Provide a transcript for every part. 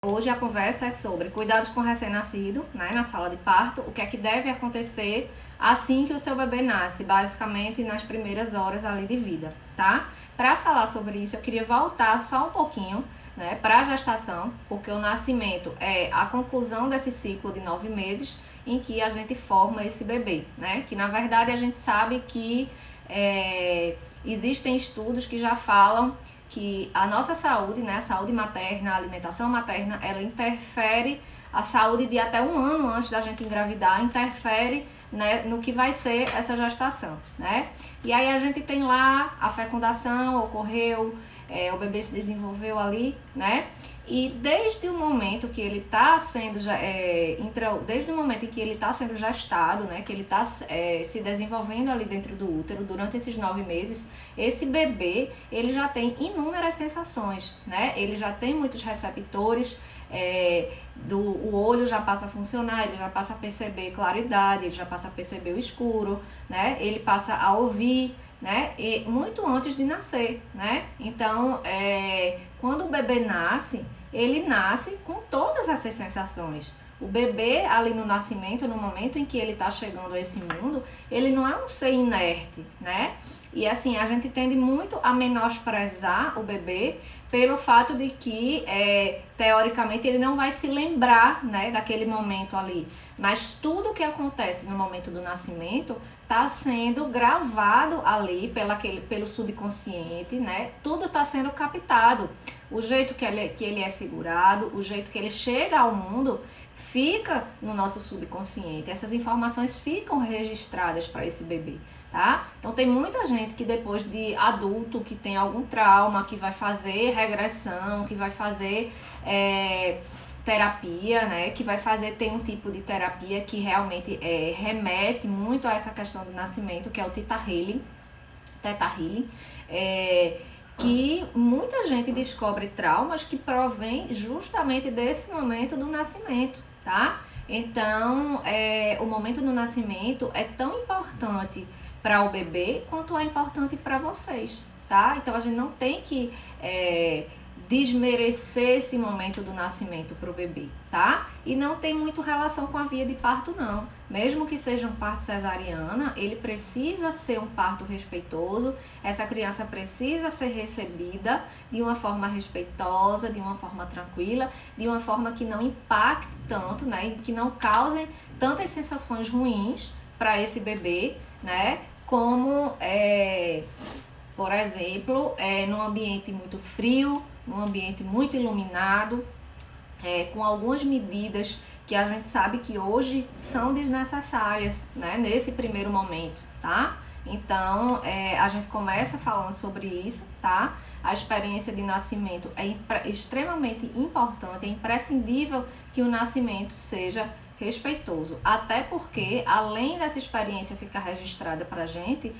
Hoje a conversa é sobre cuidados com o recém-nascido, né, na sala de parto, o que é que deve acontecer assim que o seu bebê nasce, basicamente nas primeiras horas ali de vida, tá? Para falar sobre isso, eu queria voltar só um pouquinho, né, para a gestação, porque o nascimento é a conclusão desse ciclo de 9 meses em que a gente forma esse bebê, né? Que na verdade a gente sabe que existem estudos que já falam que a nossa saúde, né, a saúde materna, a alimentação materna, ela interfere, a saúde de até um ano antes da gente engravidar, interfere, né, no que vai ser essa gestação, né? E aí a gente tem lá a fecundação, ocorreu, o bebê se desenvolveu ali, né? E desde o momento que ele está sendo, desde o momento em que ele está sendo gestado, né, que ele está se desenvolvendo ali dentro do útero, durante esses 9 meses, esse bebê, ele já tem inúmeras sensações, né? Ele já tem muitos receptores, o olho já passa a funcionar, ele já passa a perceber claridade, ele já passa a perceber o escuro, né? Ele passa a ouvir, né? E muito antes de nascer, né? Então, quando o bebê nasce, ele nasce com todas essas sensações. O bebê ali no nascimento, no momento em que ele está chegando a esse mundo, ele não é um ser inerte, né? E assim, a gente tende muito a menosprezar o bebê pelo fato de que, teoricamente, ele não vai se lembrar, né, daquele momento ali. Mas tudo que acontece no momento do nascimento está sendo gravado ali pelo subconsciente, né? Tudo está sendo captado. O jeito que ele é segurado, o jeito que ele chega ao mundo, fica no nosso subconsciente. Essas informações ficam registradas para esse bebê, tá? Então tem muita gente que depois de adulto, que tem algum trauma, que vai fazer regressão, que vai fazer terapia, né? Que vai tem um tipo de terapia que realmente remete muito a essa questão do nascimento, que é o Theta Healing, que muita gente descobre traumas que provém justamente desse momento do nascimento, tá? Então, o momento do nascimento é tão importante para o bebê quanto é importante para vocês, tá? Então, a gente não tem que desmerecer esse momento do nascimento para o bebê, tá? E não tem muito relação com a via de parto, não. Mesmo que seja um parto cesariana, ele precisa ser um parto respeitoso, essa criança precisa ser recebida de uma forma respeitosa, de uma forma tranquila, de uma forma que não impacte tanto, né? E que não cause tantas sensações ruins para esse bebê, né? Como, por exemplo, num ambiente muito frio, num ambiente muito iluminado, com algumas medidas que a gente sabe que hoje são desnecessárias, né, nesse primeiro momento, tá? Então, a gente começa falando sobre isso, tá? A experiência de nascimento é extremamente importante, é imprescindível que o nascimento seja respeitoso, até porque, além dessa experiência ficar registrada pra gente,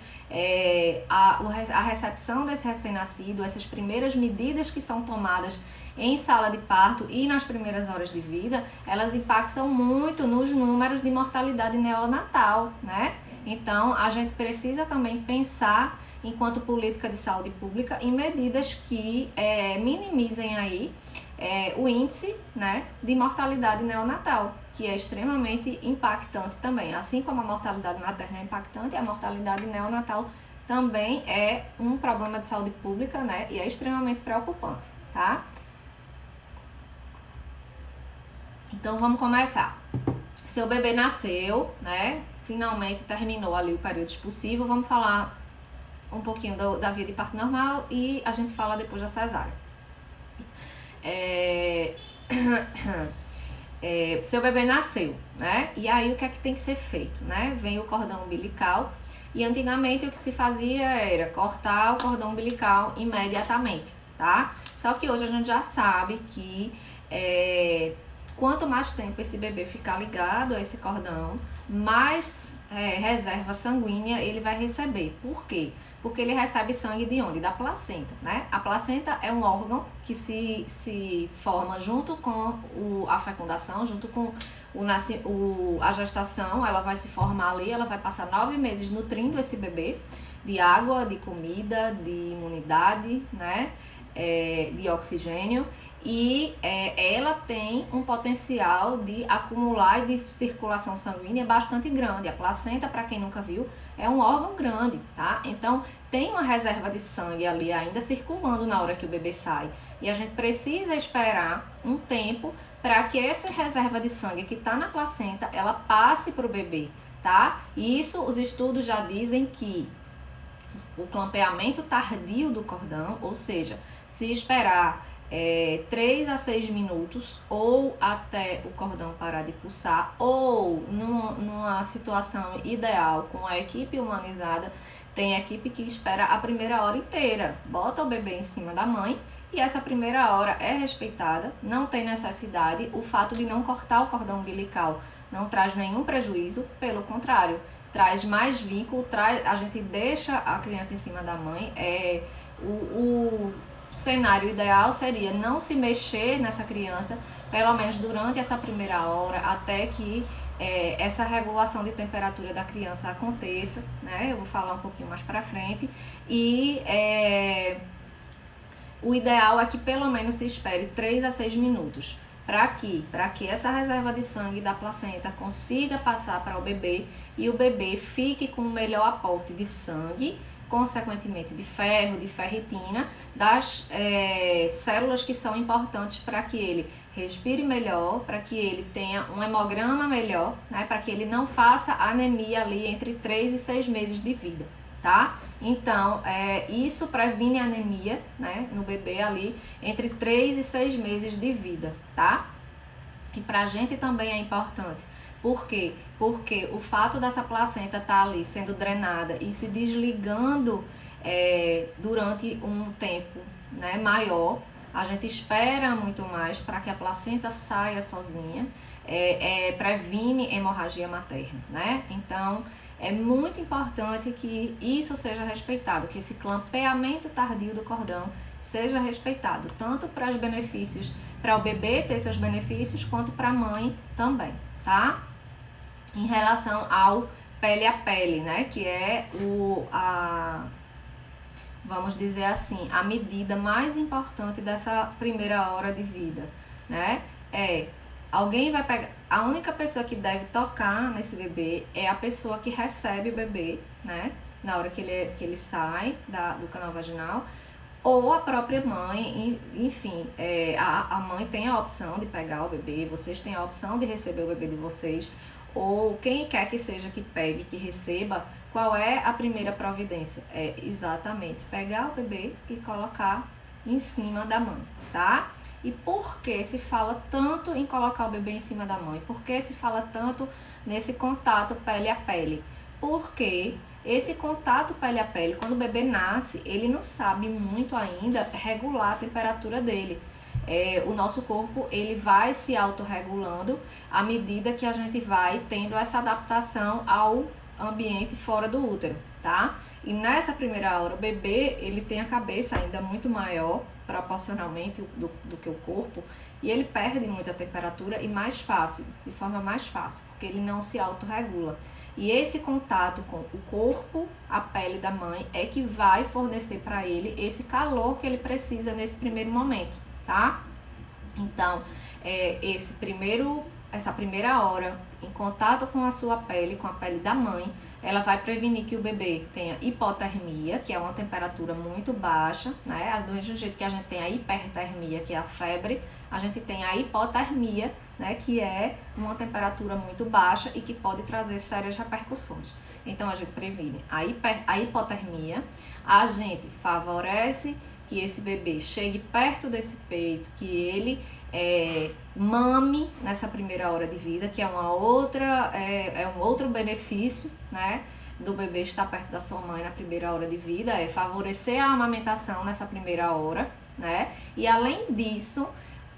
a recepção desse recém-nascido, essas primeiras medidas que são tomadas em sala de parto e nas primeiras horas de vida, elas impactam muito nos números de mortalidade neonatal, né? Então, a gente precisa também pensar, enquanto política de saúde pública, em medidas que minimizem aí o índice, né, de mortalidade neonatal, que é extremamente impactante também. Assim como a mortalidade materna é impactante, a mortalidade neonatal também é um problema de saúde pública, né, e é extremamente preocupante, tá? Então vamos começar. Seu bebê nasceu, né, finalmente terminou ali o período expulsivo, vamos falar um pouquinho da via de parto normal e a gente fala depois da cesárea. Seu bebê nasceu, né? E aí o que é que tem que ser feito, né? Vem o cordão umbilical e antigamente o que se fazia era cortar o cordão umbilical imediatamente, tá? Só que hoje a gente já sabe que quanto mais tempo esse bebê ficar ligado a esse cordão, mais reserva sanguínea ele vai receber. Por quê? Porque ele recebe sangue de onde? Da placenta, né? A placenta é um órgão que se forma junto com a fecundação, junto com a gestação. Ela vai se formar ali, ela vai passar 9 meses nutrindo esse bebê de água, de comida, de imunidade, né? De oxigênio. e ela tem um potencial de acumular e de circulação sanguínea bastante grande. A placenta, para quem nunca viu, é um órgão grande, tá? Então tem uma reserva de sangue ali ainda circulando na hora que o bebê sai. E a gente precisa esperar um tempo para que essa reserva de sangue que está na placenta, ela passe para o bebê, tá? E isso, os estudos já dizem que o clampeamento tardio do cordão, ou seja, se esperar 3 a 6 minutos ou até o cordão parar de pulsar, ou numa situação ideal com a equipe humanizada, tem equipe que espera a primeira hora inteira, bota o bebê em cima da mãe e essa primeira hora é respeitada, não tem necessidade. O fato de não cortar o cordão umbilical não traz nenhum prejuízo, pelo contrário, traz mais vínculo, a gente deixa a criança em cima da mãe. O cenário ideal seria não se mexer nessa criança, pelo menos durante essa primeira hora, até que essa regulação de temperatura da criança aconteça, né? Eu vou falar um pouquinho mais pra frente. E o ideal é que pelo menos se espere 3 a 6 minutos. Para que essa reserva de sangue da placenta consiga passar para o bebê e o bebê fique com o melhor aporte de sangue, consequentemente de ferro, de ferritina, das células que são importantes para que ele respire melhor, para que ele tenha um hemograma melhor, né, para que ele não faça anemia ali entre 3 e 6 meses de vida, tá? Então, isso previne anemia, né, no bebê ali entre 3 e 6 meses de vida, tá? E pra gente também é importante. Por quê? Porque o fato dessa placenta estar ali sendo drenada e se desligando durante um tempo, né, maior, a gente espera muito mais para que a placenta saia sozinha, previne hemorragia materna, né? Então, é muito importante que isso seja respeitado, que esse clampeamento tardio do cordão seja respeitado, tanto para os benefícios, para o bebê ter seus benefícios, quanto para a mãe também, tá? Em relação ao pele a pele, né, que é vamos dizer assim, a medida mais importante dessa primeira hora de vida, né? Alguém vai pegar, a única pessoa que deve tocar nesse bebê é a pessoa que recebe o bebê, né? Na hora que ele sai do canal vaginal, ou a própria mãe, enfim, a mãe tem a opção de pegar o bebê, vocês têm a opção de receber o bebê de vocês, ou quem quer que seja que pegue, que receba. Qual é a primeira providência? É exatamente pegar o bebê e colocar em cima da mãe, tá? E por que se fala tanto em colocar o bebê em cima da mãe? Por que se fala tanto nesse contato pele a pele? Porque esse contato pele a pele, quando o bebê nasce, ele não sabe muito ainda regular a temperatura dele. O nosso corpo, ele vai se autorregulando à medida que a gente vai tendo essa adaptação ao ambiente fora do útero, tá? E nessa primeira hora, o bebê, ele tem a cabeça ainda muito maior, proporcionalmente, do que o corpo, e ele perde muita temperatura e mais fácil, de forma mais fácil, porque ele não se autorregula. E esse contato com o corpo, a pele da mãe, é que vai fornecer para ele esse calor que ele precisa nesse primeiro momento, tá? Então, essa primeira hora em contato com a sua pele, com a pele da mãe, ela vai prevenir que o bebê tenha hipotermia, que é uma temperatura muito baixa, né? Do mesmo jeito que a gente tem a hipertermia, que é a febre, a gente tem a hipotermia, né? Que é uma temperatura muito baixa e que pode trazer sérias repercussões. Então, a gente previne a hipotermia, a gente favorece que esse bebê chegue perto desse peito, que ele mame nessa primeira hora de vida, que é um outro benefício, né, do bebê estar perto da sua mãe na primeira hora de vida, é favorecer a amamentação nessa primeira hora, né? E além disso,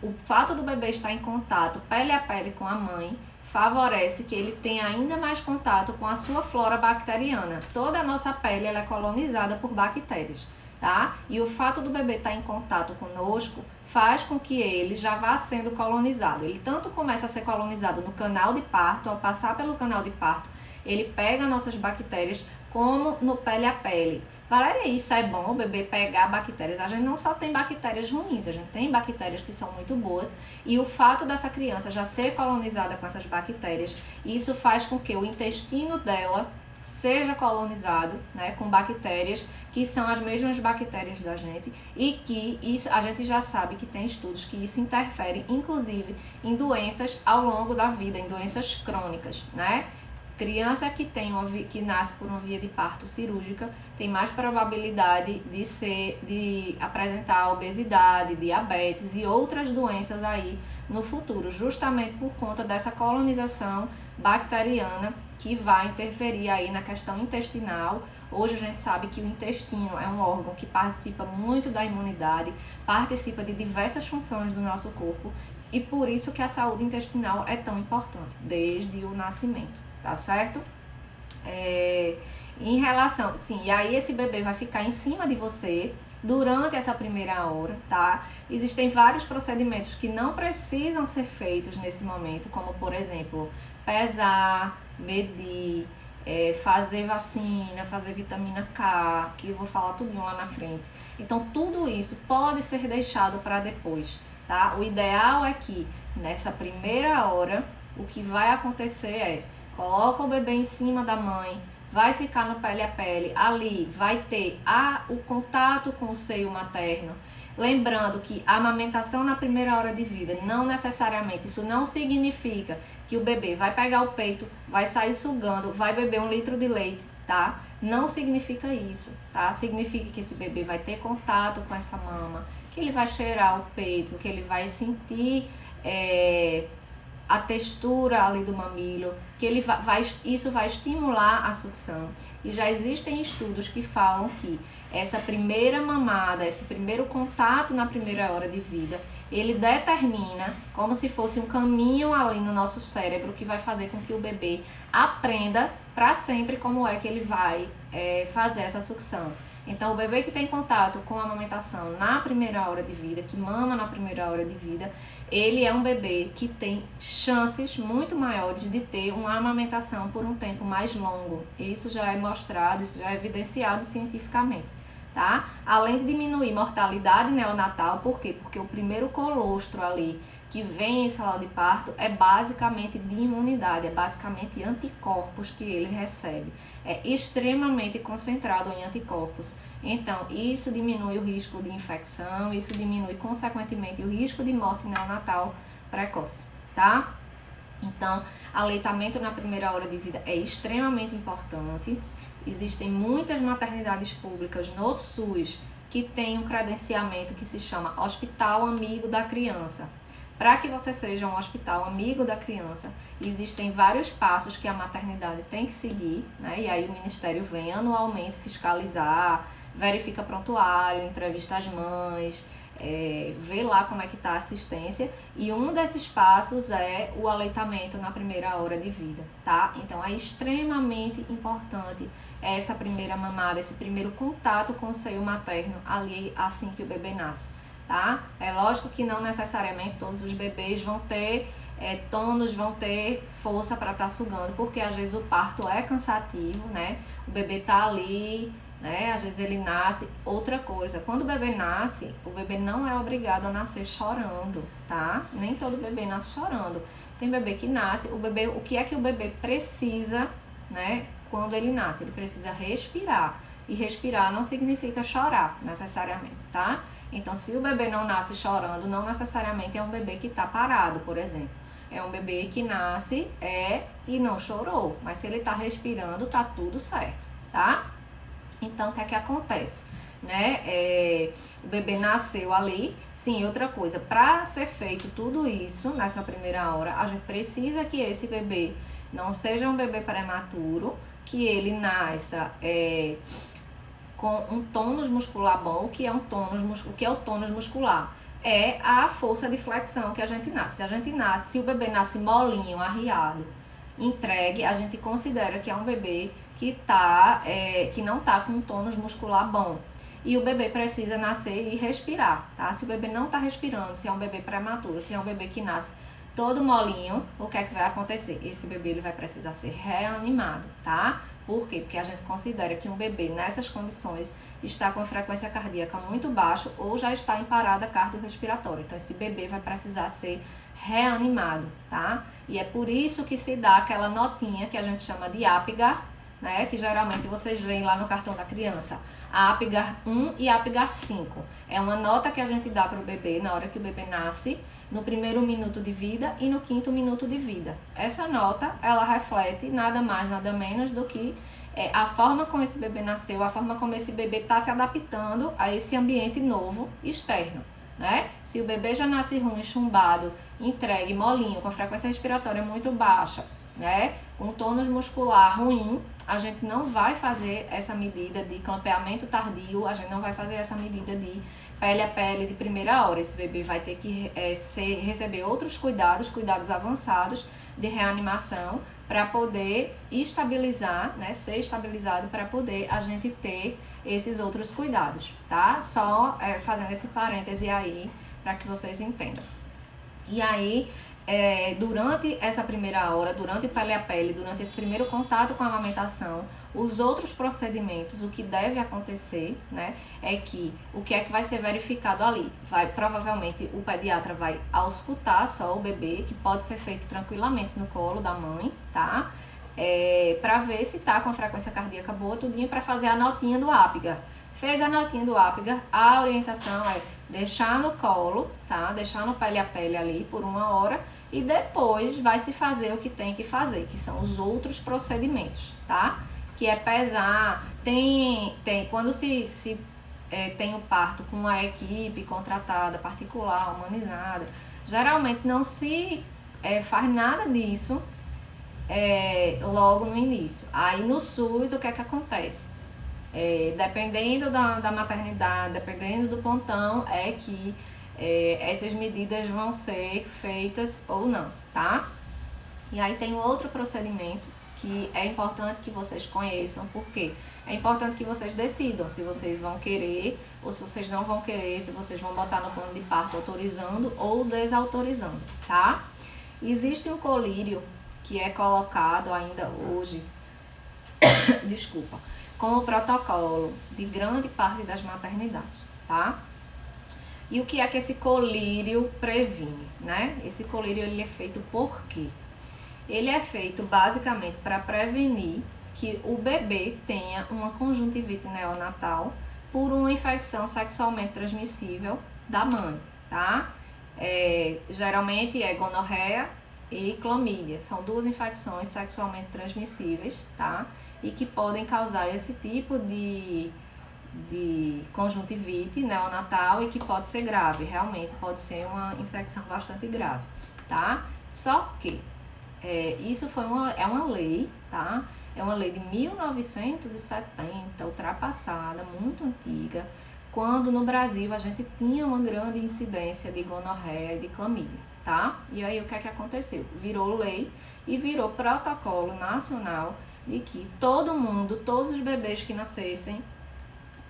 o fato do bebê estar em contato pele a pele com a mãe favorece que ele tenha ainda mais contato com a sua flora bacteriana. Toda a nossa pele, ela é colonizada por bactérias, tá? E o fato do bebê estar em contato conosco faz com que ele já vá sendo colonizado. Ele tanto começa a ser colonizado no canal de parto, ao passar pelo canal de parto, ele pega nossas bactérias, como no pele a pele, Valéria, isso é bom, o bebê pegar bactérias. A gente não só tem bactérias ruins, a gente tem bactérias que são muito boas, e o fato dessa criança já ser colonizada com essas bactérias, isso faz com que o intestino dela seja colonizado, né, com bactérias que são as mesmas bactérias da gente, e que isso, a gente já sabe que tem estudos que isso interfere, inclusive, em doenças ao longo da vida, em doenças crônicas, né? Criança que nasce por uma via de parto cirúrgica tem mais probabilidade de apresentar obesidade, diabetes e outras doenças aí no futuro, justamente por conta dessa colonização bacteriana que vai interferir aí na questão intestinal. Hoje a gente sabe que o intestino é um órgão que participa muito da imunidade, participa de diversas funções do nosso corpo, e por isso que a saúde intestinal é tão importante, desde o nascimento, tá certo? Em relação, sim, e aí esse bebê vai ficar em cima de você durante essa primeira hora, tá? Existem vários procedimentos que não precisam ser feitos nesse momento, como por exemplo, pesar, medir, fazer vacina, fazer vitamina K, que eu vou falar tudinho lá na frente. Então tudo isso pode ser deixado para depois, tá? O ideal é que nessa primeira hora o que vai acontecer é: coloca o bebê em cima da mãe, vai ficar no pele a pele, ali vai ter o contato com o seio materno. Lembrando que a amamentação na primeira hora de vida, não necessariamente, isso não significa que o bebê vai pegar o peito, vai sair sugando, vai beber 1 litro de leite, tá? Não significa isso, tá? Significa que esse bebê vai ter contato com essa mama, que ele vai cheirar o peito, que ele vai sentir a textura ali do mamilo, que isso vai estimular a sucção. E já existem estudos que falam que essa primeira mamada, esse primeiro contato na primeira hora de vida, ele determina como se fosse um caminho ali no nosso cérebro que vai fazer com que o bebê aprenda para sempre como é que ele vai fazer essa sucção. Então, o bebê que tem contato com a amamentação na primeira hora de vida, que mama na primeira hora de vida, ele é um bebê que tem chances muito maiores de ter uma amamentação por um tempo mais longo. Isso já é mostrado, isso já é evidenciado cientificamente, tá? Além de diminuir mortalidade neonatal, por quê? Porque o primeiro colostro ali que vem em sala de parto é basicamente de imunidade, é basicamente anticorpos que ele recebe. É extremamente concentrado em anticorpos. Então, isso diminui o risco de infecção, isso diminui, consequentemente, o risco de morte neonatal precoce, tá? Então, aleitamento na primeira hora de vida é extremamente importante. Existem muitas maternidades públicas no SUS que têm um credenciamento que se chama Hospital Amigo da Criança. Para que você seja um hospital amigo da criança, existem vários passos que a maternidade tem que seguir, né? E aí o Ministério vem anualmente fiscalizar, verifica prontuário, entrevista as mães, vê lá como é que está a assistência, e um desses passos é o aleitamento na primeira hora de vida, tá? Então é extremamente importante essa primeira mamada, esse primeiro contato com o seio materno ali assim que o bebê nasce, tá? É lógico que não necessariamente todos os bebês vão ter tônus, vão ter força para estar sugando, porque às vezes o parto é cansativo, né? O bebê tá ali, né? Às vezes ele nasce. Outra coisa, quando o bebê nasce, o bebê não é obrigado a nascer chorando, tá? Nem todo bebê nasce chorando. Tem bebê que nasce, o que é que o bebê precisa, né? Quando ele nasce, ele precisa respirar. E respirar não significa chorar, necessariamente, tá? Então, se o bebê não nasce chorando, não necessariamente é um bebê que está parado, por exemplo. É um bebê que nasce e não chorou, mas se ele está respirando, tá tudo certo, tá? Então, o que é que acontece? Né? O bebê nasceu ali. Sim, outra coisa, para ser feito tudo isso nessa primeira hora, a gente precisa que esse bebê não seja um bebê prematuro, que ele nasça com um tônus muscular bom. O que é o tônus muscular? É a força de flexão que a gente nasce. Se o bebê nasce molinho, arriado, entregue, a gente considera que é um bebê que não está com um tônus muscular bom. E o bebê precisa nascer e respirar, tá? Se o bebê não está respirando, se é um bebê prematuro, se é um bebê que nasce todo molinho, o que é que vai acontecer? Esse bebê ele vai precisar ser reanimado, tá? Por quê? Porque a gente considera que um bebê nessas condições está com a frequência cardíaca muito baixa ou já está em parada cardiorrespiratória. Então, esse bebê vai precisar ser reanimado, tá? E é por isso que se dá aquela notinha que a gente chama de Apgar, né? Que geralmente vocês veem lá no cartão da criança. A Apgar 1 e a Apgar 5. É uma nota que a gente dá para o bebê na hora que o bebê nasce, no primeiro minuto de vida e no quinto minuto de vida. Essa nota, ela reflete nada mais, nada menos do que a forma como esse bebê nasceu, a forma como esse bebê está se adaptando a esse ambiente novo, externo, né? Se o bebê já nasce ruim, chumbado, entregue, molinho, com a frequência respiratória muito baixa, né? Com tônus muscular ruim, a gente não vai fazer essa medida de clampeamento tardio, a gente não vai fazer essa medida de pele a pele de primeira hora. Esse bebê vai ter que receber outros cuidados avançados de reanimação para poder estabilizar, né, ser estabilizado para poder a gente ter esses outros cuidados, tá? Só fazendo esse parêntese aí para que vocês entendam. E aí, durante essa primeira hora, durante o pele a pele, durante esse primeiro contato com a amamentação, os outros procedimentos, o que deve acontecer, né, é que o que é que vai ser verificado ali? Provavelmente o pediatra vai auscultar só o bebê, que pode ser feito tranquilamente no colo da mãe, tá? Para ver se tá com a frequência cardíaca boa, tudinho, para fazer a notinha do Apgar. Fez a notinha do Apgar, a orientação é deixar no colo, tá? Deixar no pele a pele ali por 1 hora e depois vai se fazer o que tem que fazer, que são os outros procedimentos, tá? Que é pesar, quando tem o parto com uma equipe contratada, particular, humanizada, geralmente não se faz nada disso logo no início. Aí no SUS, o que é que acontece? Dependendo da maternidade, dependendo do pontão, é que essas medidas vão ser feitas ou não, tá? E aí tem outro procedimento que é importante que vocês conheçam, porque é importante que vocês decidam se vocês vão querer ou se vocês não vão querer, se vocês vão botar no plano de parto autorizando ou desautorizando, tá? Existe um colírio que é colocado ainda hoje, desculpa, como protocolo de grande parte das maternidades, tá? E o que é que esse colírio previne, né? Esse colírio ele é feito por quê? Ele é feito basicamente para prevenir que o bebê tenha uma conjuntivite neonatal por uma infecção sexualmente transmissível da mãe, tá? Geralmente é gonorreia e clamídia, são 2 infecções sexualmente transmissíveis, tá? E que podem causar esse tipo de conjuntivite neonatal e que pode ser grave, realmente pode ser uma infecção bastante grave, tá? Só que isso é uma lei, tá? É uma lei de 1970, ultrapassada, muito antiga, quando no Brasil a gente tinha uma grande incidência de gonorreia e de clamídia, tá? E aí o que é que aconteceu? Virou lei e virou protocolo nacional de que todo mundo, todos os bebês que nascessem,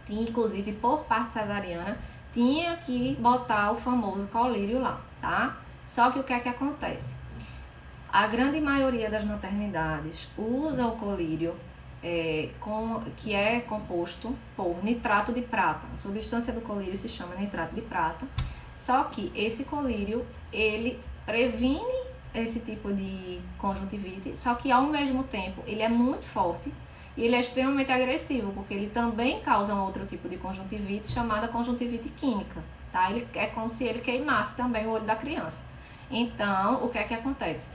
inclusive por parte cesariana, tinha que botar o famoso colírio lá, tá? Só que o que é que acontece? A grande maioria das maternidades usa o colírio que é composto por nitrato de prata. A substância do colírio se chama nitrato de prata. Só que esse colírio, ele previne esse tipo de conjuntivite, só que ao mesmo tempo ele é muito forte e ele é extremamente agressivo, porque ele também causa um outro tipo de conjuntivite chamada conjuntivite química, tá? Ele é como se ele queimasse também o olho da criança. Então, o que é que acontece?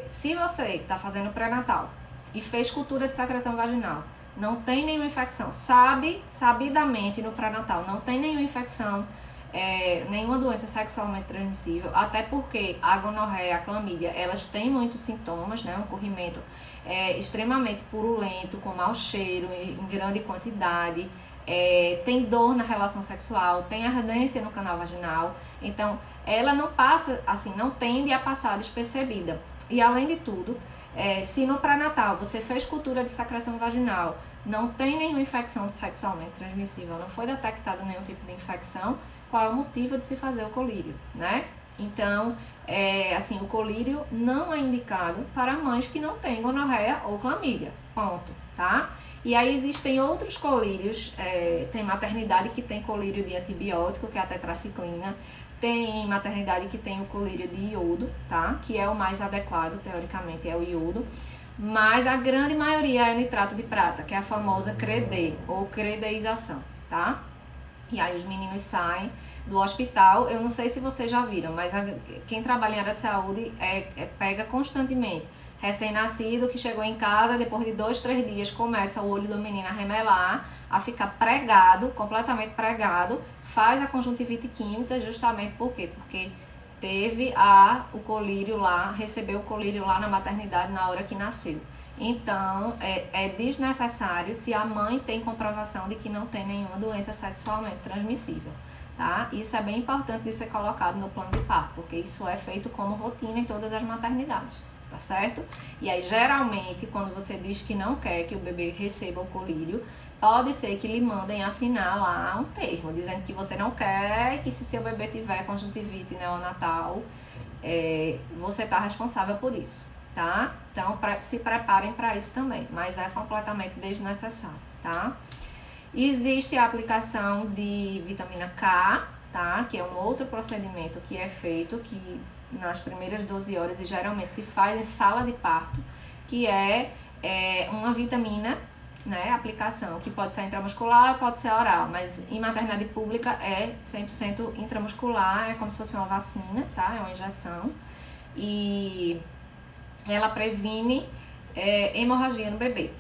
Se você está fazendo pré-natal e fez cultura de secreção vaginal, não tem nenhuma infecção, sabidamente no pré-natal, não tem nenhuma infecção, nenhuma doença sexualmente transmissível, até porque a gonorreia e a clamídia, elas têm muitos sintomas, né? Um corrimento extremamente purulento, com mau cheiro em grande quantidade, tem dor na relação sexual, tem ardência no canal vaginal, então ela não passa, assim, não tende a passar despercebida. E além de tudo, se no pré-natal você fez cultura de secreção vaginal, não tem nenhuma infecção sexualmente transmissível, não foi detectado nenhum tipo de infecção, qual é o motivo de se fazer o colírio, né? Então, assim, o colírio não é indicado para mães que não têm gonorreia ou clamídia, ponto, tá? E aí existem outros colírios, tem maternidade que tem colírio de antibiótico, que é a tetraciclina, tem maternidade que tem o colírio de iodo, tá? Que é o mais adequado, teoricamente, é o iodo. Mas a grande maioria é nitrato de prata, que é a famosa CREDE, ou credeização, tá? E aí os meninos saem do hospital, eu não sei se vocês já viram, mas quem trabalha em área de saúde pega constantemente recém-nascido que chegou em casa, depois de 2, 3 dias começa o olho do menino a remelar, a ficar pregado, completamente pregado, faz a conjuntivite química justamente por quê? Porque teve o colírio lá, recebeu o colírio lá na maternidade na hora que nasceu. Então, é desnecessário se a mãe tem comprovação de que não tem nenhuma doença sexualmente transmissível, tá? Isso é bem importante de ser colocado no plano de parto, porque isso é feito como rotina em todas as maternidades, tá certo? E aí, geralmente, quando você diz que não quer que o bebê receba o colírio, pode ser que lhe mandem assinar lá um termo, dizendo que você não quer e que se seu bebê tiver conjuntivite neonatal, você está responsável por isso, tá? Então, se preparem para isso também, mas é completamente desnecessário, tá? Existe a aplicação de vitamina K, tá? Que é um outro procedimento que é feito, que nas primeiras 12 horas e geralmente se faz em sala de parto, que é uma vitamina, né, aplicação, que pode ser intramuscular, pode ser oral, mas em maternidade pública é 100% intramuscular, é como se fosse uma vacina, tá? É uma injeção e ela previne hemorragia no bebê,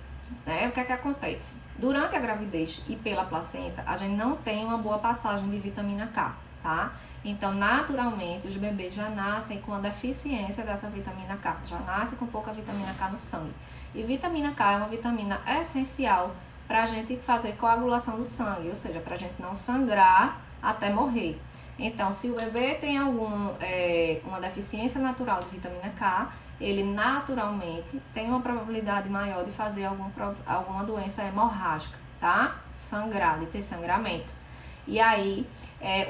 né? O que é que acontece? Durante a gravidez e pela placenta, a gente não tem uma boa passagem de vitamina K, tá? Então, naturalmente, os bebês já nascem com a deficiência dessa vitamina K, já nascem com pouca vitamina K no sangue. E vitamina K é uma vitamina essencial para a gente fazer coagulação do sangue, ou seja, para a gente não sangrar até morrer. Então, se o bebê tem uma deficiência natural de vitamina K, ele naturalmente tem uma probabilidade maior de fazer alguma doença hemorrágica, tá? Sangrar, de ter sangramento. E aí,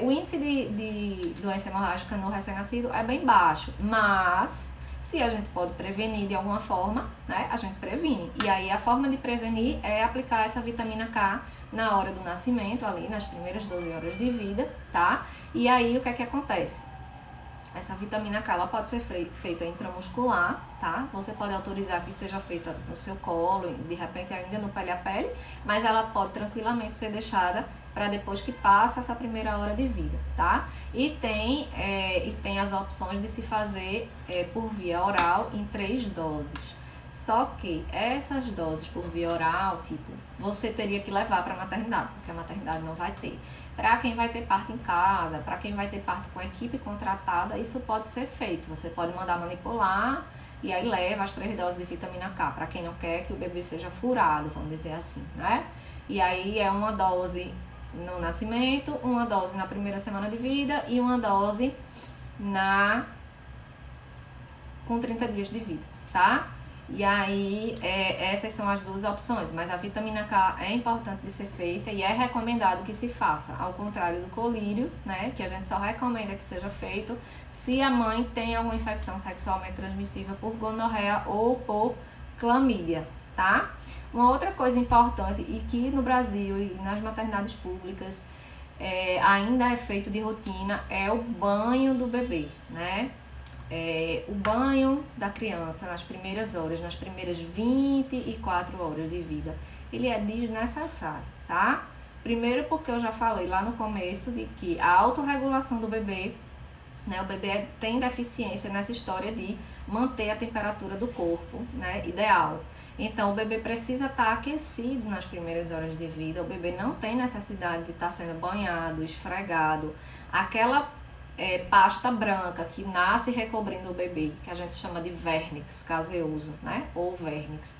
o índice de doença hemorrágica no recém-nascido é bem baixo, mas se a gente pode prevenir de alguma forma, né, a gente previne. E aí a forma de prevenir é aplicar essa vitamina K na hora do nascimento, ali nas primeiras 12 horas de vida, tá? E aí o que é que acontece? Essa vitamina K ela pode ser feita intramuscular, tá? Você pode autorizar que seja feita no seu colo, de repente ainda no pele a pele, mas ela pode tranquilamente ser deixada para depois que passa essa primeira hora de vida, tá? E tem as opções de se fazer por via oral em 3 doses. Só que essas doses por via oral, tipo, você teria que levar para a maternidade, porque a maternidade não vai ter. Para quem vai ter parto em casa, para quem vai ter parto com a equipe contratada, isso pode ser feito. Você pode mandar manipular e aí leva as 3 doses de vitamina K, para quem não quer que o bebê seja furado, vamos dizer assim, né? E aí é uma dose no nascimento, uma dose na primeira semana de vida e uma dose com 30 dias de vida, tá? E aí, essas são as 2 opções, mas a vitamina K é importante de ser feita e é recomendado que se faça, ao contrário do colírio, né, que a gente só recomenda que seja feito se a mãe tem alguma infecção sexualmente transmissível por gonorreia ou por clamídia, tá? Uma outra coisa importante e que no Brasil e nas maternidades públicas ainda é feito de rotina é o banho do bebê, né? O banho da criança nas primeiras horas, nas primeiras 24 horas de vida, ele é desnecessário, tá? Primeiro porque eu já falei lá no começo de que a autorregulação do bebê, né, o bebê tem deficiência nessa história de manter a temperatura do corpo, né, ideal. Então, o bebê precisa estar aquecido nas primeiras horas de vida, o bebê não tem necessidade de estar sendo banhado, esfregado, aquela pasta branca que nasce recobrindo o bebê, que a gente chama de vernix caseoso, né? Ou vernix.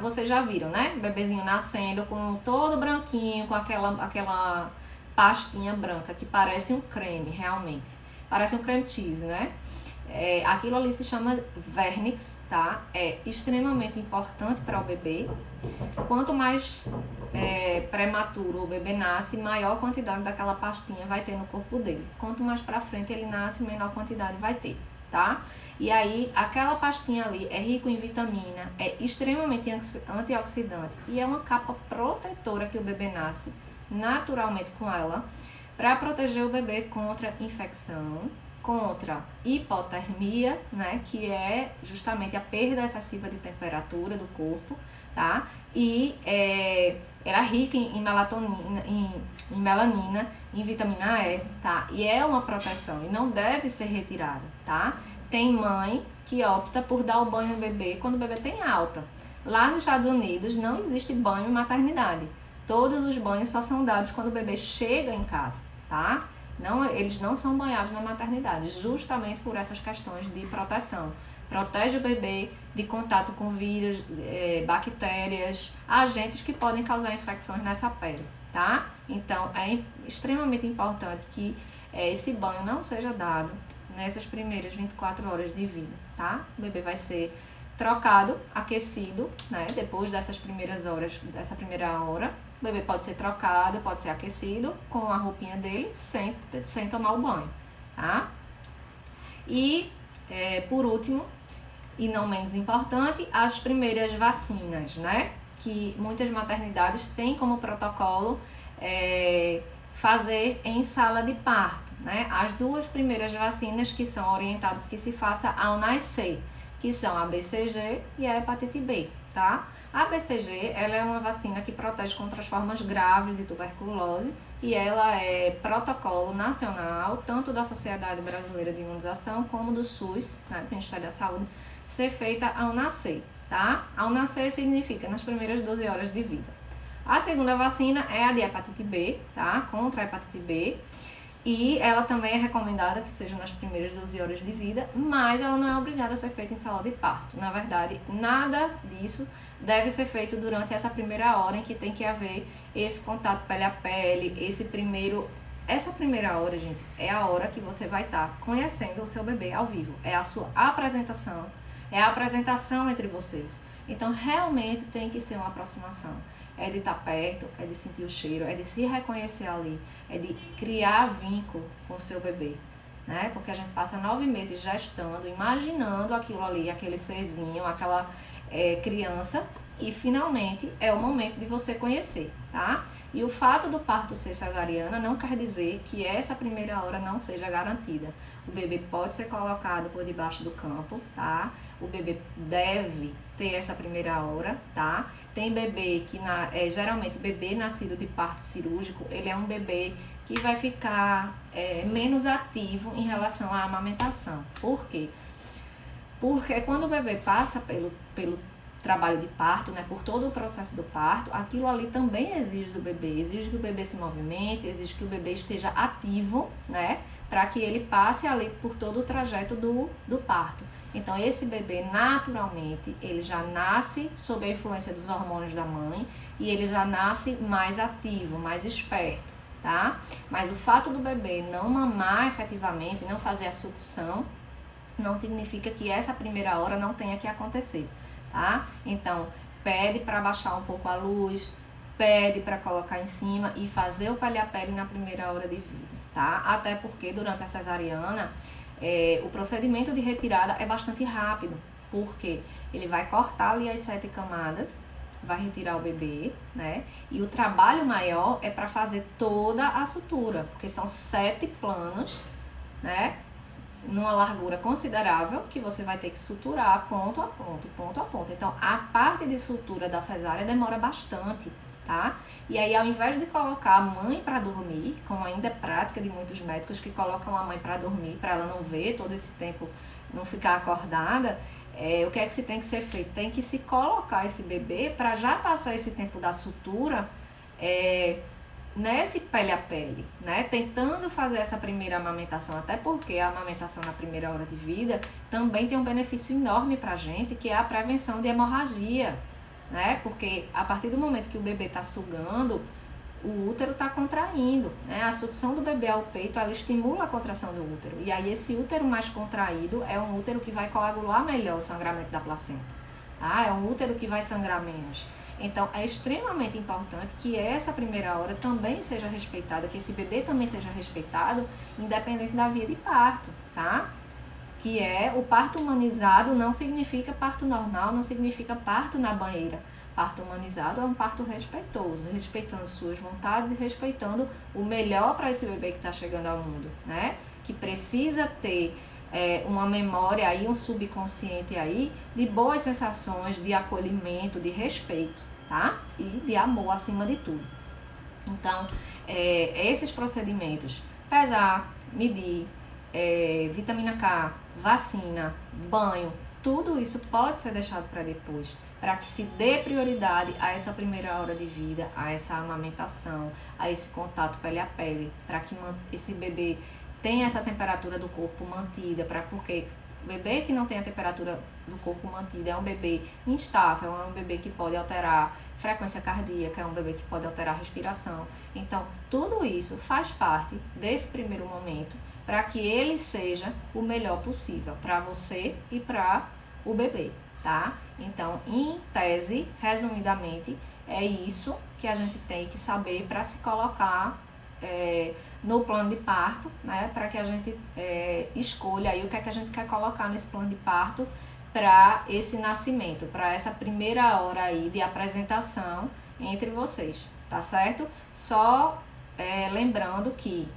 Vocês já viram, né? O bebezinho nascendo com todo branquinho, com aquela pastinha branca que parece um creme, realmente. Parece um creme cheese, né? Aquilo ali se chama vernix, tá? É extremamente importante para o bebê. Quanto mais prematuro o bebê nasce, maior quantidade daquela pastinha vai ter no corpo dele. Quanto mais para frente ele nasce, menor quantidade vai ter, tá? E aí, aquela pastinha ali é rico em vitamina, é extremamente antioxidante e é uma capa protetora que o bebê nasce naturalmente com ela, para proteger o bebê contra infecção, contra hipotermia, né, que é justamente a perda excessiva de temperatura do corpo, tá? E ela é rica em melatonina, em melanina, em vitamina E, tá? E é uma proteção e não deve ser retirada, tá? Tem mãe que opta por dar o banho no bebê quando o bebê tem alta. Lá nos Estados Unidos não existe banho em maternidade. Todos os banhos só são dados quando o bebê chega em casa, tá? Não, eles não são banhados na maternidade, justamente por essas questões de proteção. Protege o bebê de contato com vírus, bactérias, agentes que podem causar infecções nessa pele, tá? Então, é extremamente importante que esse banho não seja dado nessas primeiras 24 horas de vida, tá? O bebê vai ser trocado, aquecido, né? Depois dessas primeiras horas, dessa primeira hora, o bebê pode ser trocado, pode ser aquecido com a roupinha dele, sem tomar o banho, tá? E, por último, e não menos importante, as primeiras vacinas, né? Que muitas maternidades têm como protocolo fazer em sala de parto, né? As duas primeiras vacinas que são orientadas que se faça ao nascer, que são a BCG e a hepatite B, tá? A BCG, ela é uma vacina que protege contra as formas graves de tuberculose e ela é protocolo nacional, tanto da Sociedade Brasileira de Imunização como do SUS, né, do Ministério da Saúde, ser feita ao nascer, tá? Ao nascer significa nas primeiras 12 horas de vida. A segunda vacina é a de hepatite B, tá? Contra a hepatite B. E ela também é recomendada que seja nas primeiras 12 horas de vida, mas ela não é obrigada a ser feita em sala de parto. Na verdade, nada disso deve ser feito durante essa primeira hora em que tem que haver esse contato pele a pele, essa primeira hora, gente, é a hora que você vai estar conhecendo o seu bebê ao vivo. É a sua apresentação, é a apresentação entre vocês. Então, realmente tem que ser uma aproximação. É de estar perto, é de sentir o cheiro, é de se reconhecer ali, é de criar vínculo com o seu bebê, né? Porque a gente passa 9 meses gestando, imaginando aquilo ali, aquele serzinho, aquela criança, e finalmente é o momento de você conhecer, tá? E o fato do parto ser cesariana não quer dizer que essa primeira hora não seja garantida. O bebê pode ser colocado por debaixo do campo, tá? O bebê deve ter essa primeira hora, tá? Tem bebê que, geralmente, bebê nascido de parto cirúrgico, ele é um bebê que vai ficar menos ativo em relação à amamentação. Por quê? Porque quando o bebê passa pelo trabalho de parto, né, por todo o processo do parto, aquilo ali também exige do bebê, exige que o bebê se movimente, exige que o bebê esteja ativo, né, para que ele passe ali por todo o trajeto do parto. Então, esse bebê, naturalmente, ele já nasce sob a influência dos hormônios da mãe e ele já nasce mais ativo, mais esperto, tá? Mas o fato do bebê não mamar efetivamente, não fazer a sucção, não significa que essa primeira hora não tenha que acontecer, tá? Então, pede para baixar um pouco a luz, pede para colocar em cima e fazer o pele a pele na primeira hora de vida, tá? Até porque durante a cesariana, o procedimento de retirada é bastante rápido, porque ele vai cortar ali as 7 camadas, vai retirar o bebê, né? E o trabalho maior é para fazer toda a sutura, porque são 7 planos, né? Numa largura considerável, que você vai ter que suturar ponto a ponto, ponto a ponto. Então, a parte de sutura da cesárea demora bastante, tá? E aí, ao invés de colocar a mãe para dormir, como ainda é prática de muitos médicos que colocam a mãe para dormir, para ela não ver todo esse tempo, não ficar acordada, o que é que se tem que ser feito? Tem que se colocar esse bebê para já passar esse tempo da sutura nesse pele a pele, né? Tentando fazer essa primeira amamentação, até porque a amamentação na primeira hora de vida também tem um benefício enorme pra gente, que é a prevenção de hemorragia, né? Porque a partir do momento que o bebê está sugando, o útero está contraindo, né? A sucção do bebê ao peito, ela estimula a contração do útero. E aí esse útero mais contraído é um útero que vai coagular melhor o sangramento da placenta, tá? É um útero que vai sangrar menos. Então, é extremamente importante que essa primeira hora também seja respeitada, que esse bebê também seja respeitado, independente da via de parto, tá? Que é o parto humanizado não significa parto normal, não significa parto na banheira. Parto humanizado é um parto respeitoso, respeitando suas vontades e respeitando o melhor para esse bebê que está chegando ao mundo, né? Que precisa ter uma memória aí, um subconsciente aí de boas sensações, de acolhimento, de respeito, tá? E de amor acima de tudo. Então, esses procedimentos, pesar, medir, vitamina K, vacina, banho, tudo isso pode ser deixado para depois, para que se dê prioridade a essa primeira hora de vida, a essa amamentação, a esse contato pele a pele, para que esse bebê tenha essa temperatura do corpo mantida, porque o bebê que não tem a temperatura do corpo mantida é um bebê instável, é um bebê que pode alterar frequência cardíaca, é um bebê que pode alterar a respiração. Então, tudo isso faz parte desse primeiro momento para que ele seja o melhor possível para você e para o bebê, tá? Então, em tese, resumidamente, é isso que a gente tem que saber para se colocar no plano de parto, né? Para que a gente escolha aí o que é que a gente quer colocar nesse plano de parto para esse nascimento, para essa primeira hora aí de apresentação entre vocês, tá certo? Só lembrando que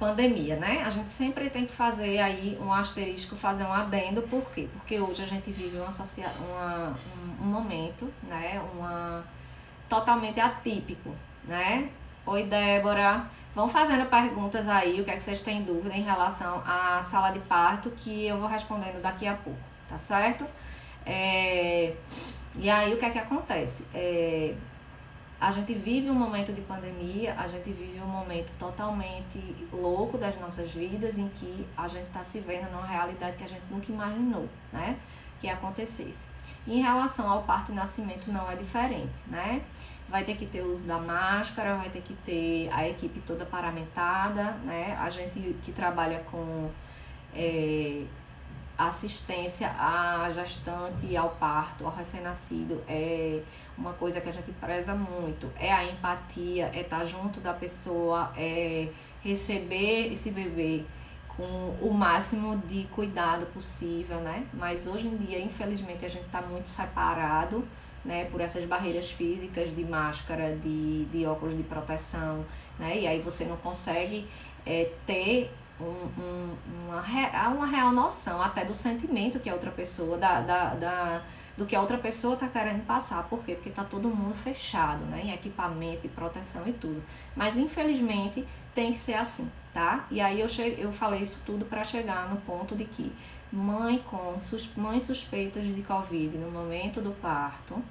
pandemia, né? A gente sempre tem que fazer aí um asterisco, fazer um adendo, por quê? Porque hoje a gente vive um momento, né? Totalmente atípico, né? Oi, Débora. Vão fazendo perguntas aí, o que é que vocês têm dúvida em relação à sala de parto, que eu vou respondendo daqui a pouco, tá certo? E aí, o que é que acontece? A gente vive um momento de pandemia, a gente vive um momento totalmente louco das nossas vidas, em que a gente está se vendo numa realidade que a gente nunca imaginou, né? Que acontecesse. E em relação ao parto e nascimento não é diferente, né? Vai ter que ter o uso da máscara, vai ter que ter a equipe toda paramentada, né? A gente que trabalha com assistência à gestante e ao parto, ao recém-nascido, é uma coisa que a gente preza muito, é a empatia, é estar junto da pessoa, é receber esse bebê com o máximo de cuidado possível, né? Mas hoje em dia, infelizmente, a gente está muito separado, né? Por essas barreiras físicas de máscara, de óculos de proteção, né? E aí você não consegue ter uma real noção até do sentimento que a outra pessoa, do que a outra pessoa está querendo passar. Por quê? Porque está todo mundo fechado, né? Em equipamento, e proteção e tudo. Mas, infelizmente, tem que ser assim, tá? E aí eu falei isso tudo para chegar no ponto de que mães suspeitas de Covid no momento do parto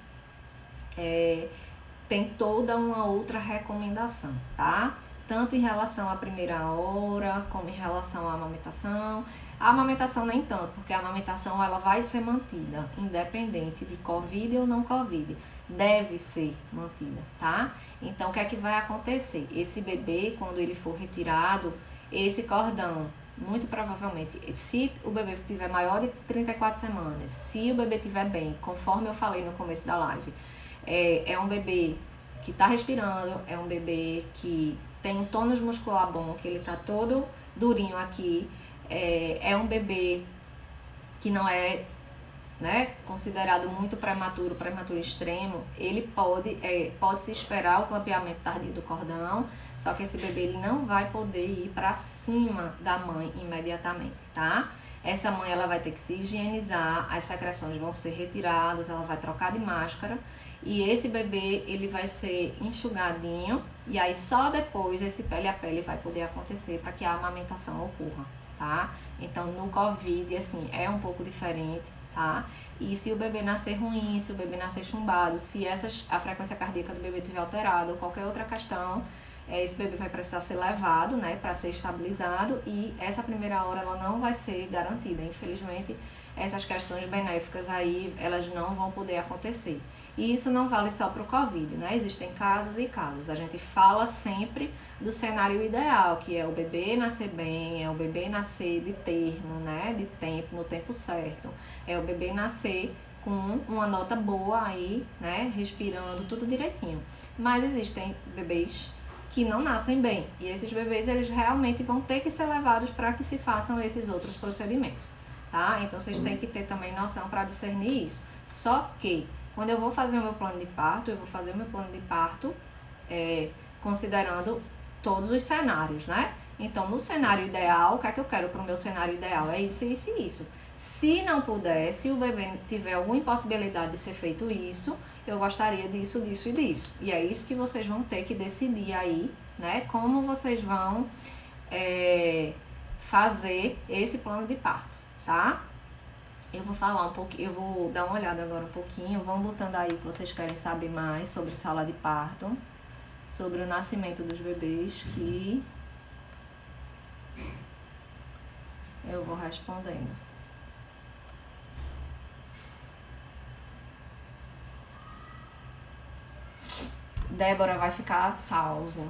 tem toda uma outra recomendação, tá? Tanto em relação à primeira hora, como em relação à amamentação. A amamentação nem tanto, porque a amamentação ela vai ser mantida, independente de Covid ou não Covid. Deve ser mantida, tá? Então, o que é que vai acontecer? Esse bebê, quando ele for retirado, esse cordão, muito provavelmente, se o bebê tiver maior de 34 semanas, se o bebê estiver bem, conforme eu falei no começo da live, é um bebê que está respirando, é um bebê que tem um tônus muscular bom, que ele está todo durinho aqui, é um bebê que não é, né, considerado muito prematuro extremo, ele pode se esperar o clampeamento tardio do cordão, só que esse bebê ele não vai poder ir para cima da mãe imediatamente, tá? Essa mãe ela vai ter que se higienizar, as secreções vão ser retiradas, ela vai trocar de máscara e esse bebê ele vai ser enxugadinho e aí só depois esse pele a pele vai poder acontecer para que a amamentação ocorra, tá? Então no Covid assim é um pouco diferente, tá? E se o bebê nascer ruim, se o bebê nascer chumbado, se a frequência cardíaca do bebê estiver alterada ou qualquer outra questão, esse bebê vai precisar ser levado, né, para ser estabilizado e essa primeira hora ela não vai ser garantida. Infelizmente, essas questões benéficas aí, elas não vão poder acontecer. E isso não vale só para o Covid, né? Existem casos e casos. A gente fala sempre do cenário ideal, que é o bebê nascer bem, é o bebê nascer de termo, né? De tempo, no tempo certo. É o bebê nascer com uma nota boa aí, né? Respirando, tudo direitinho. Mas existem bebês que não nascem bem. E esses bebês, eles realmente vão ter que ser levados para que se façam esses outros procedimentos, tá? Então, vocês têm que ter também noção para discernir isso. Só que, quando eu vou fazer o meu plano de parto, eu vou fazer o meu plano de parto considerando todos os cenários, né? Então, no cenário ideal, o que é que eu quero para o meu cenário ideal? É isso, isso e isso. Se não puder, se o bebê tiver alguma impossibilidade de ser feito isso, eu gostaria disso, disso e disso. E é isso que vocês vão ter que decidir aí, né? Como vocês vão fazer esse plano de parto, tá? Eu vou falar um pouquinho, eu vou dar uma olhada agora um pouquinho. Vão botando aí que vocês querem saber mais sobre sala de parto, sobre o nascimento dos bebês, que eu vou respondendo. Débora, vai ficar salvo.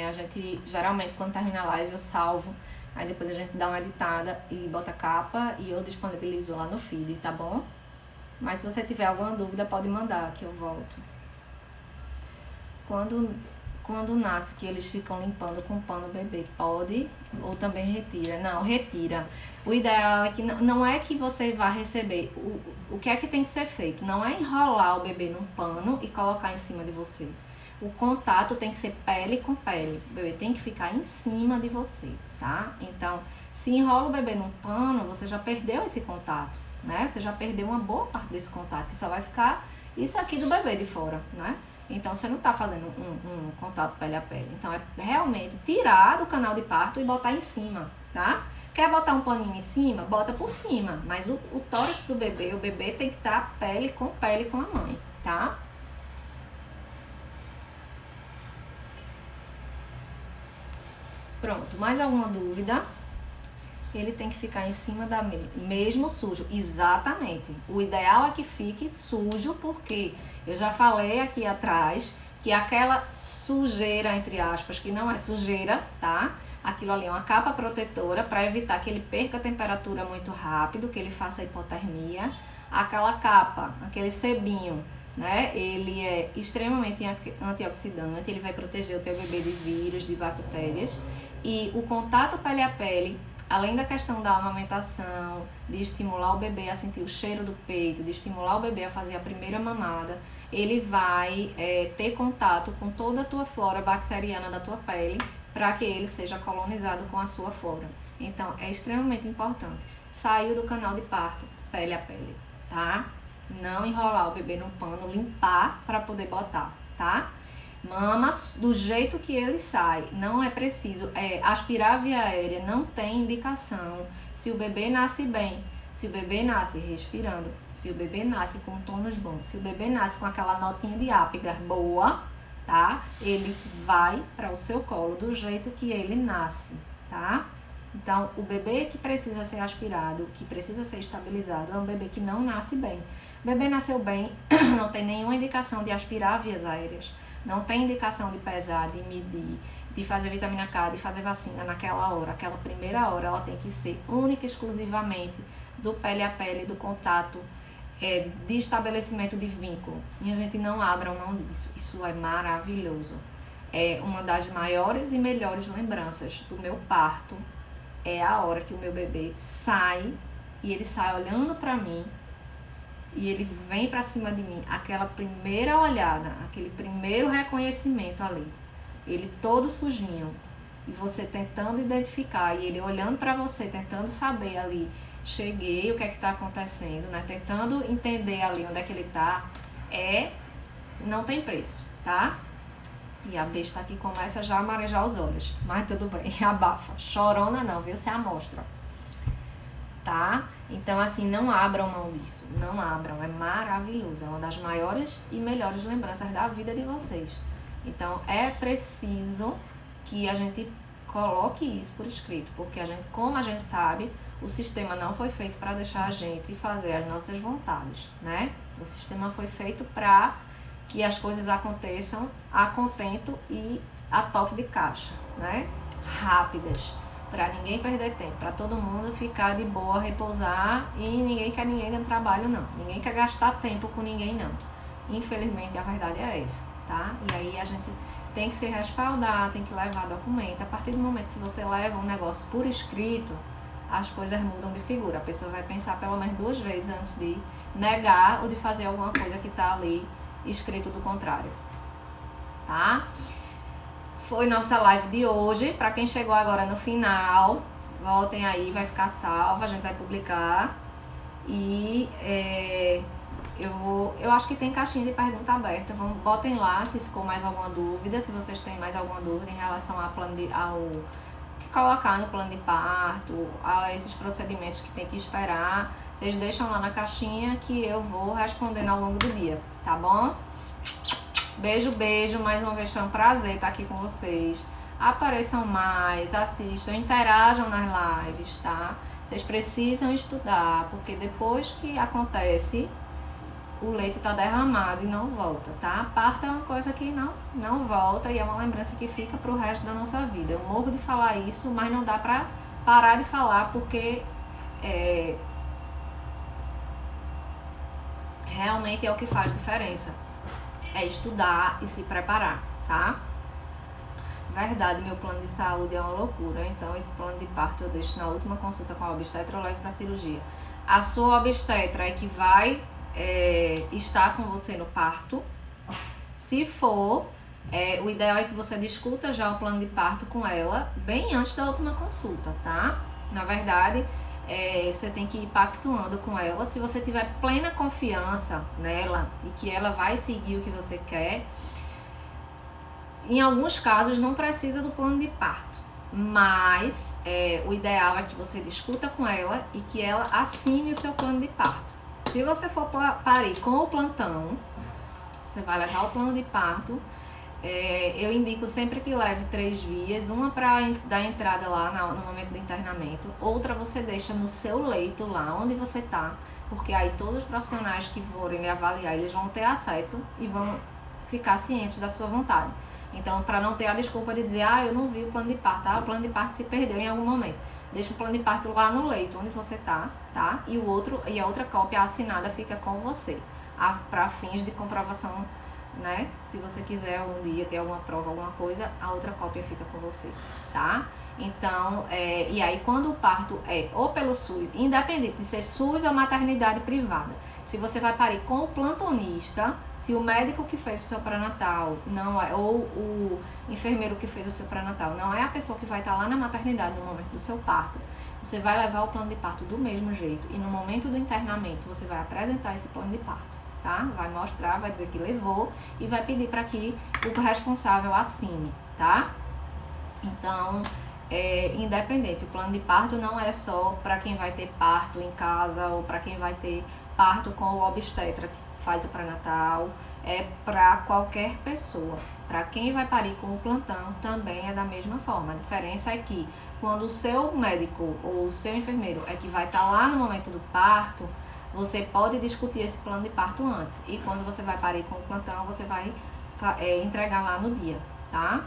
A gente, geralmente, quando termina a live, eu salvo. Aí depois a gente dá uma editada e bota a capa e eu disponibilizo lá no feed, tá bom? Mas se você tiver alguma dúvida, pode mandar que eu volto. Quando nasce, que eles ficam limpando com pano o bebê, pode ou também retira? Não, retira. O ideal é que não é que você vá receber. O que é que tem que ser feito? Não é enrolar o bebê num pano e colocar em cima de você. O contato tem que ser pele com pele. O bebê tem que ficar em cima de você, tá? Então, se enrola o bebê num pano, você já perdeu esse contato, né? Você já perdeu uma boa parte desse contato, que só vai ficar isso aqui do bebê de fora, né? Então, você não tá fazendo um contato pele a pele. Então, é realmente tirar do canal de parto e botar em cima, tá? Quer botar um paninho em cima? Bota por cima. Mas o tórax do bebê, o bebê tem que estar pele com a mãe, tá? Pronto, mais alguma dúvida? Ele tem que ficar em cima da mesa, mesmo sujo, exatamente. O ideal é que fique sujo, porque eu já falei aqui atrás que aquela sujeira, entre aspas, que não é sujeira, tá? Aquilo ali é uma capa protetora para evitar que ele perca a temperatura muito rápido, que ele faça hipotermia. Aquela capa, aquele sebinho, né? Ele é extremamente antioxidante, ele vai proteger o teu bebê de vírus, de bactérias. E o contato pele a pele, além da questão da amamentação, de estimular o bebê a sentir o cheiro do peito, de estimular o bebê a fazer a primeira mamada, ele vai ter contato com toda a tua flora bacteriana da tua pele para que ele seja colonizado com a sua flora. Então, é extremamente importante. Saiu do canal de parto, pele a pele, tá? Não enrolar o bebê no pano, limpar para poder botar, tá? Mama do jeito que ele sai, não é preciso aspirar a via aérea, não tem indicação. Se o bebê nasce bem, se o bebê nasce respirando, se o bebê nasce com tônus bom, se o bebê nasce com aquela notinha de Apgar boa, tá? Ele vai para o seu colo do jeito que ele nasce, tá? Então, o bebê que precisa ser aspirado, que precisa ser estabilizado, é um bebê que não nasce bem. O bebê nasceu bem, não tem nenhuma indicação de aspirar vias aéreas. Não tem indicação de pesar, de medir, de fazer vitamina K, de fazer vacina naquela hora. Aquela primeira hora ela tem que ser única e exclusivamente do pele a pele, do contato, de estabelecimento de vínculo. Minha gente, não abram mão disso. Isso é maravilhoso. É uma das maiores e melhores lembranças do meu parto. É a hora que o meu bebê sai e ele sai olhando pra mim. E ele vem pra cima de mim, aquela primeira olhada, aquele primeiro reconhecimento ali, ele todo sujinho, e você tentando identificar, e ele olhando pra você, tentando saber ali, cheguei, o que é que tá acontecendo, né, tentando entender ali onde é que ele tá, não tem preço, tá? E a besta aqui começa já a marejar os olhos, mas tudo bem, abafa, chorona não, viu, você amostra, tá? Então, assim, não abram mão disso, não abram, é maravilhoso, é uma das maiores e melhores lembranças da vida de vocês. Então, é preciso que a gente coloque isso por escrito, porque como a gente sabe, o sistema não foi feito para deixar a gente fazer as nossas vontades, né? O sistema foi feito para que as coisas aconteçam a contento e a toque de caixa, né? Rápidas, para ninguém perder tempo, para todo mundo ficar de boa, repousar, e ninguém quer ninguém no trabalho, não. Ninguém quer gastar tempo com ninguém, não. Infelizmente, a verdade é essa, tá? E aí a gente tem que se respaldar, tem que levar documento. A partir do momento que você leva um negócio por escrito, as coisas mudam de figura. A pessoa vai pensar pelo menos 2 vezes antes de negar ou de fazer alguma coisa que está ali escrito do contrário, tá? Foi nossa live de hoje. Para quem chegou agora no final, voltem aí, vai ficar salva, a gente vai publicar. E eu acho que tem caixinha de pergunta aberta. Botem lá se ficou mais alguma dúvida, se vocês têm mais alguma dúvida em relação ao que colocar no plano de parto, a esses procedimentos que tem que esperar. Vocês deixam lá na caixinha que eu vou respondendo ao longo do dia, tá bom? Beijo, beijo. Mais uma vez foi um prazer estar aqui com vocês. Apareçam mais, assistam, interajam nas lives, tá? Vocês precisam estudar, porque depois que acontece, o leite tá derramado e não volta, tá? Parto é uma coisa que não volta e é uma lembrança que fica pro resto da nossa vida. Eu morro de falar isso, mas não dá pra parar de falar, porque realmente é o que faz diferença. É estudar e se preparar, tá? Verdade, meu plano de saúde é uma loucura, então esse plano de parto eu deixo na última consulta com a obstetra, eu levo pra cirurgia. A sua obstetra é que vai estar com você no parto. Se for, o ideal é que você discuta já o plano de parto com ela bem antes da última consulta, tá? Na verdade, você tem que ir pactuando com ela. Se você tiver plena confiança nela e que ela vai seguir o que você quer, em alguns casos não precisa do plano de parto, mas o ideal é que você discuta com ela e que ela assine o seu plano de parto. Se você for parir com o plantão, você vai levar o plano de parto. Eu indico sempre que leve 3 vias, uma para dar entrada lá no momento do internamento, outra você deixa no seu leito lá onde você tá, porque aí todos os profissionais que forem lhe avaliar, eles vão ter acesso e vão ficar cientes da sua vontade. Então, para não ter a desculpa de dizer, eu não vi o plano de parto, o plano de parto se perdeu em algum momento. Deixa o plano de parto lá no leito onde você tá? E a outra cópia assinada fica com você, para fins de comprovação, né? Se você quiser algum dia ter alguma prova, alguma coisa, a outra cópia fica com você, tá? Então, e aí quando o parto é ou pelo SUS, independente de ser SUS ou maternidade privada, se você vai parir com o plantonista, se o médico que fez o seu pré-natal não é, ou o enfermeiro que fez o seu pré-natal não é a pessoa que vai estar lá na maternidade no momento do seu parto, você vai levar o plano de parto do mesmo jeito e no momento do internamento você vai apresentar esse plano de parto, tá? Vai mostrar, vai dizer que levou e vai pedir para que o responsável assine, tá? Então, independente, o plano de parto não é só para quem vai ter parto em casa ou para quem vai ter parto com o obstetra que faz o pré-natal, é para qualquer pessoa. Para quem vai parir com o plantão também é da mesma forma. A diferença é que quando o seu médico ou o seu enfermeiro é que vai estar lá no momento do parto, você pode discutir esse plano de parto antes. E quando você vai parir com o plantão, você vai entregar lá no dia, tá?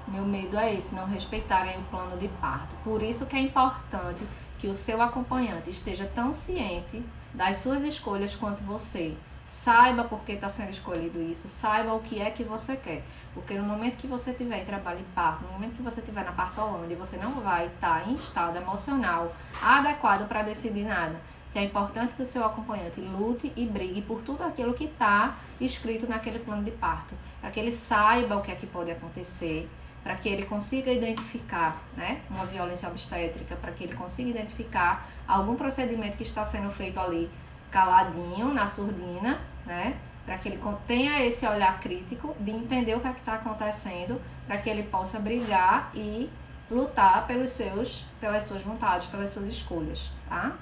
Meu medo é esse, não respeitarem o plano de parto. Por isso que é importante que o seu acompanhante esteja tão ciente das suas escolhas quanto você. Saiba por que está sendo escolhido isso, saiba o que é que você quer. Porque no momento que você estiver em trabalho de parto, no momento que você estiver na partolândia, você não vai estar em estado emocional adequado para decidir nada. Então é importante que o seu acompanhante lute e brigue por tudo aquilo que está escrito naquele plano de parto, para que ele saiba o que é que pode acontecer, para que ele consiga identificar, né, uma violência obstétrica, para que ele consiga identificar algum procedimento que está sendo feito ali caladinho, na surdina, né, para que ele tenha esse olhar crítico de entender o que é que está acontecendo, para que ele possa brigar e lutar pelas suas vontades, pelas suas escolhas, tá?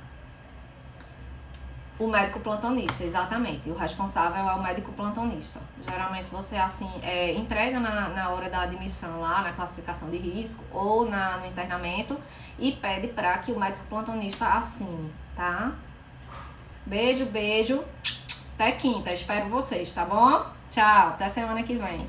O médico plantonista, exatamente. O responsável é o médico plantonista. Geralmente você, assim, entrega na hora da admissão lá, na classificação de risco ou no internamento e pede para que o médico plantonista assine, tá? Beijo, beijo. Até quinta. Espero vocês, tá bom? Tchau. Até semana que vem.